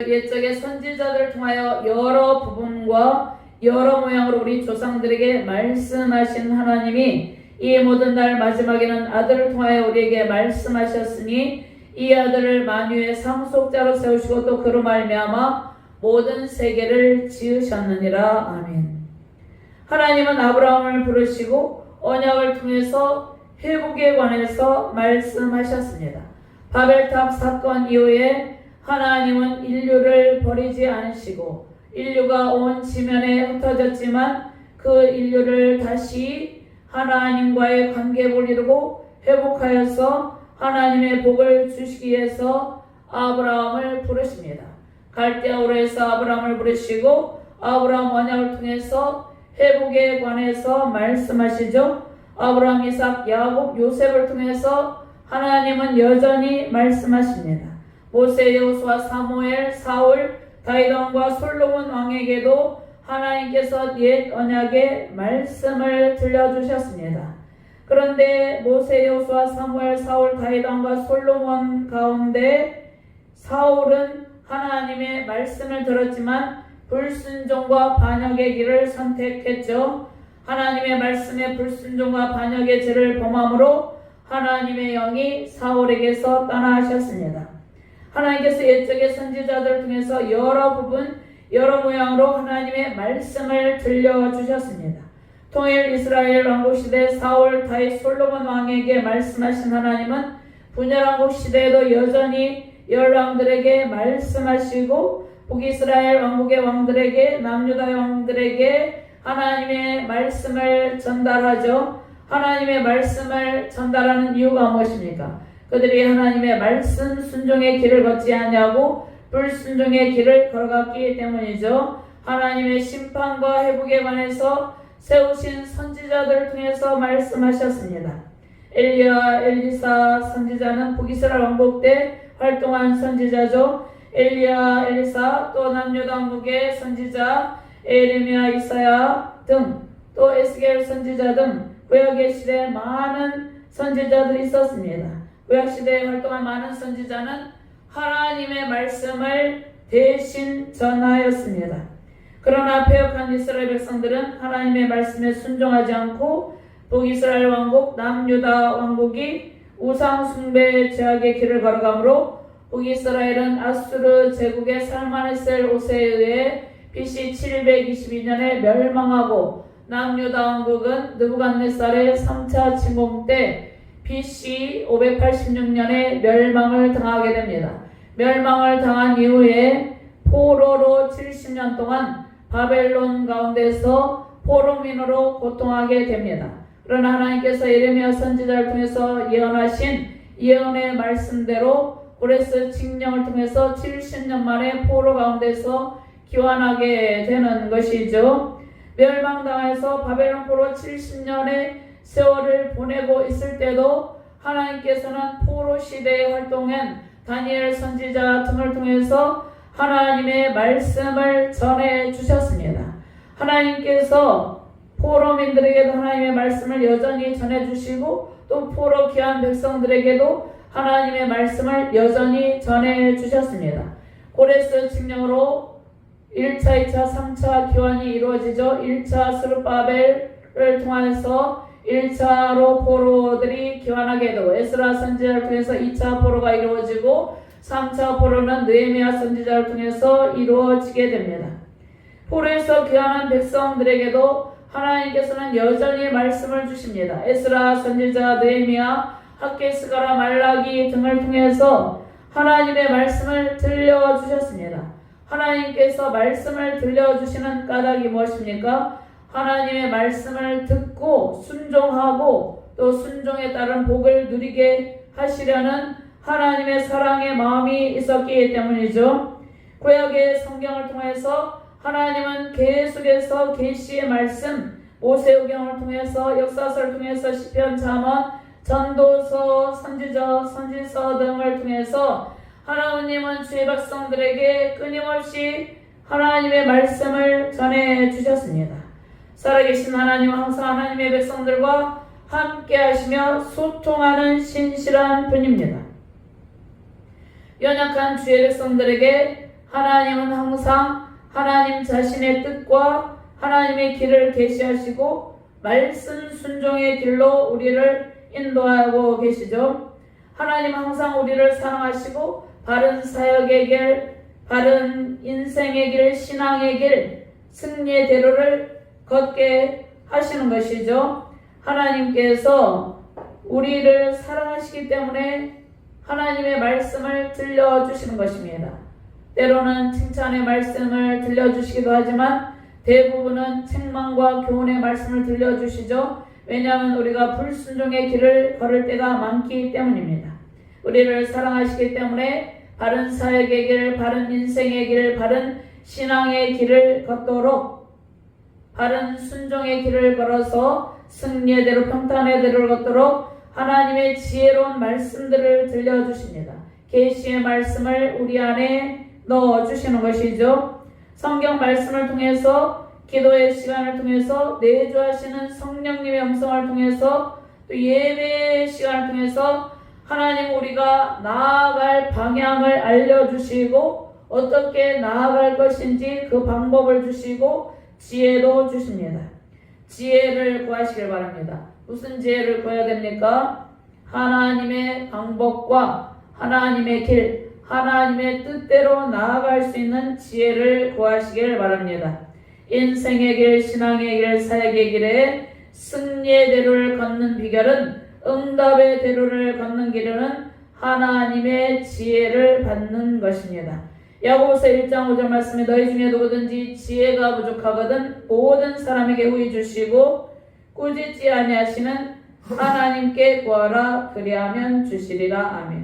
옛적의 선지자들을 통하여 여러 부분과 여러 모양으로 우리 조상들에게 말씀하신 하나님이 이 모든 날 마지막에는 아들을 통하여 우리에게 말씀하셨으니 이 아들을 만유의 상속자로 세우시고 또 그로 말미암아 모든 세계를 지으셨느니라. 아멘. 하나님은 아브라함을 부르시고 언약을 통해서 회복에 관해서 말씀하셨습니다. 바벨탑 사건 이후에 하나님은 인류를 버리지 않으시고 인류가 온 지면에 흩어졌지만 그 인류를 다시 하나님과의 관계를 이루고 회복하여서 하나님의 복을 주시기 위해서 아브라함을 부르십니다. 갈대아우르에서 아브라함을 부르시고 아브라함 언약을 통해서 회복에 관해서 말씀하시죠. 아브라함, 이삭, 야곱, 요셉을 통해서 하나님은 여전히 말씀하십니다. 모세, 여호수아, 사무엘, 사울, 다윗 왕과 솔로몬 왕에게도 하나님께서 옛 언약의 말씀을 들려주셨습니다. 그런데 모세, 여호수아, 사무엘, 사울, 다윗 왕과 솔로몬 가운데 사울은 하나님의 말씀을 들었지만 불순종과 반역의 길을 선택했죠. 하나님의 말씀에 불순종과 반역의 죄를 범함으로 하나님의 영이 사울에게서 떠나셨습니다. 하나님께서 옛적의 선지자들을 통해서 여러 부분, 여러 모양으로 하나님의 말씀을 들려주셨습니다. 통일 이스라엘 왕국시대 사울, 다윗, 솔로몬 왕에게 말씀하신 하나님은 분열왕국 시대에도 여전히 열왕들에게 말씀하시고 북이스라엘 왕국의 왕들에게 남유다의 왕들에게 하나님의 말씀을 전달하죠. 하나님의 말씀을 전달하는 이유가 무엇입니까? 그들이 하나님의 말씀 순종의 길을 걷지 않냐고 불순종의 길을 걸어갔기 때문이죠. 하나님의 심판과 회복에 관해서 세우신 선지자들을 통해서 말씀하셨습니다. 엘리야, 엘리사 선지자는 북이스라엘 왕국 때 활동한 선지자죠. 엘리야, 엘리사, 또 남유다 왕국의 선지자 에레미야, 이사야 등, 또 에스겔 선지자 등 구약의 시대에 많은 선지자들이 있었습니다. 구약시대에 활동한 많은 선지자는 하나님의 말씀을 대신 전하였습니다. 그러나 패역한 이스라엘 백성들은 하나님의 말씀에 순종하지 않고 북이스라엘 왕국, 남유다 왕국이 우상 숭배의 죄악의 길을 걸어가므로 북이스라엘은 아수르 제국의 살마네셀 5세에 의해 BC 722년에 멸망하고 남유다 왕국은 느부갓네살의 3차 침공 때 BC 586년에 멸망을 당하게 됩니다. 멸망을 당한 이후에 포로로 70년 동안 바벨론 가운데서 포로민으로 고통하게 됩니다. 그러나 하나님께서 예레미야 선지자를 통해서 예언하신 예언의 말씀대로 고레스 칙령을 통해서 70년 만에 포로 가운데서 귀환하게 되는 것이죠. 멸망당해서 바벨론 포로 70년의 세월을 보내고 있을 때도 하나님께서는 포로 시대에 활동한 다니엘 선지자 등을 통해서 하나님의 말씀을 전해 주셨습니다. 하나님께서 포로민들에게도 하나님의 말씀을 여전히 전해 주시고 또 포로 귀한 백성들에게도 하나님의 말씀을 여전히 전해 주셨습니다. 고레스 칙령으로 1차, 2차, 3차 귀환이 이루어지죠. 1차 스룹바벨을 통해서 1차로 포로들이 귀환하게 되고 에스라 선지자를 통해서 2차 포로가 이루어지고 3차 포로는 느헤미야 선지자를 통해서 이루어지게 됩니다. 포로에서 귀환한 백성들에게도 하나님께서는 여전히 말씀을 주십니다. 에스라 선지자, 느헤미야, 학개스가라, 말라기 등을 통해서 하나님의 말씀을 들려주셨습니다. 하나님께서 말씀을 들려주시는 까닭이 무엇입니까? 하나님의 말씀을 듣고 순종하고 또 순종에 따른 복을 누리게 하시려는 하나님의 사랑의 마음이 있었기 때문이죠. 구약의 성경을 통해서 하나님은 계속해서 계시의 말씀, 모세오경을 통해서 역사서를 통해서 시편, 잠언, 전도서, 선지서 등을 통해서 하나님은 주의 백성들에게 끊임없이 하나님의 말씀을 전해 주셨습니다. 살아계신 하나님은 항상 하나님의 백성들과 함께 하시며 소통하는 신실한 분입니다. 연약한 주의 백성들에게 하나님은 항상 하나님 자신의 뜻과 하나님의 길을 계시하시고 말씀 순종의 길로 우리를 인도하고 계시죠. 하나님 항상 우리를 사랑하시고 바른 사역의 길, 바른 인생의 길, 신앙의 길, 승리의 대로를 걷게 하시는 것이죠. 하나님께서 우리를 사랑하시기 때문에 하나님의 말씀을 들려주시는 것입니다. 때로는 칭찬의 말씀을 들려주시기도 하지만 대부분은 책망과 교훈의 말씀을 들려주시죠. 왜냐하면 우리가 불순종의 길을 걸을 때가 많기 때문입니다. 우리를 사랑하시기 때문에 바른 사역의 길, 바른 인생의 길, 바른 신앙의 길을 걷도록 바른 순종의 길을 걸어서 승리의 대로 평탄의 대로를 걷도록 하나님의 지혜로운 말씀들을 들려주십니다. 계시의 말씀을 우리 안에 넣어주시는 것이죠. 성경 말씀을 통해서 기도의 시간을 통해서 내주하시는 성령님의 음성을 통해서 또 예배의 시간을 통해서 하나님 우리가 나아갈 방향을 알려주시고 어떻게 나아갈 것인지 그 방법을 주시고 지혜도 주십니다. 지혜를 구하시길 바랍니다. 무슨 지혜를 구해야 됩니까? 하나님의 방법과 하나님의 길, 하나님의 뜻대로 나아갈 수 있는 지혜를 구하시길 바랍니다. 인생의 길, 신앙의 길, 사역의 길에 승리의 대로를 걷는 비결은 응답의 대로를 걷는 길은 하나님의 지혜를 받는 것입니다. 야고보서 1장 5절 말씀에 너희 중에 누구든지 지혜가 부족하거든 모든 사람에게 후히 주시고 꾸짖지 아니하시는 하나님께 구하라 그리하면 주시리라. 아멘.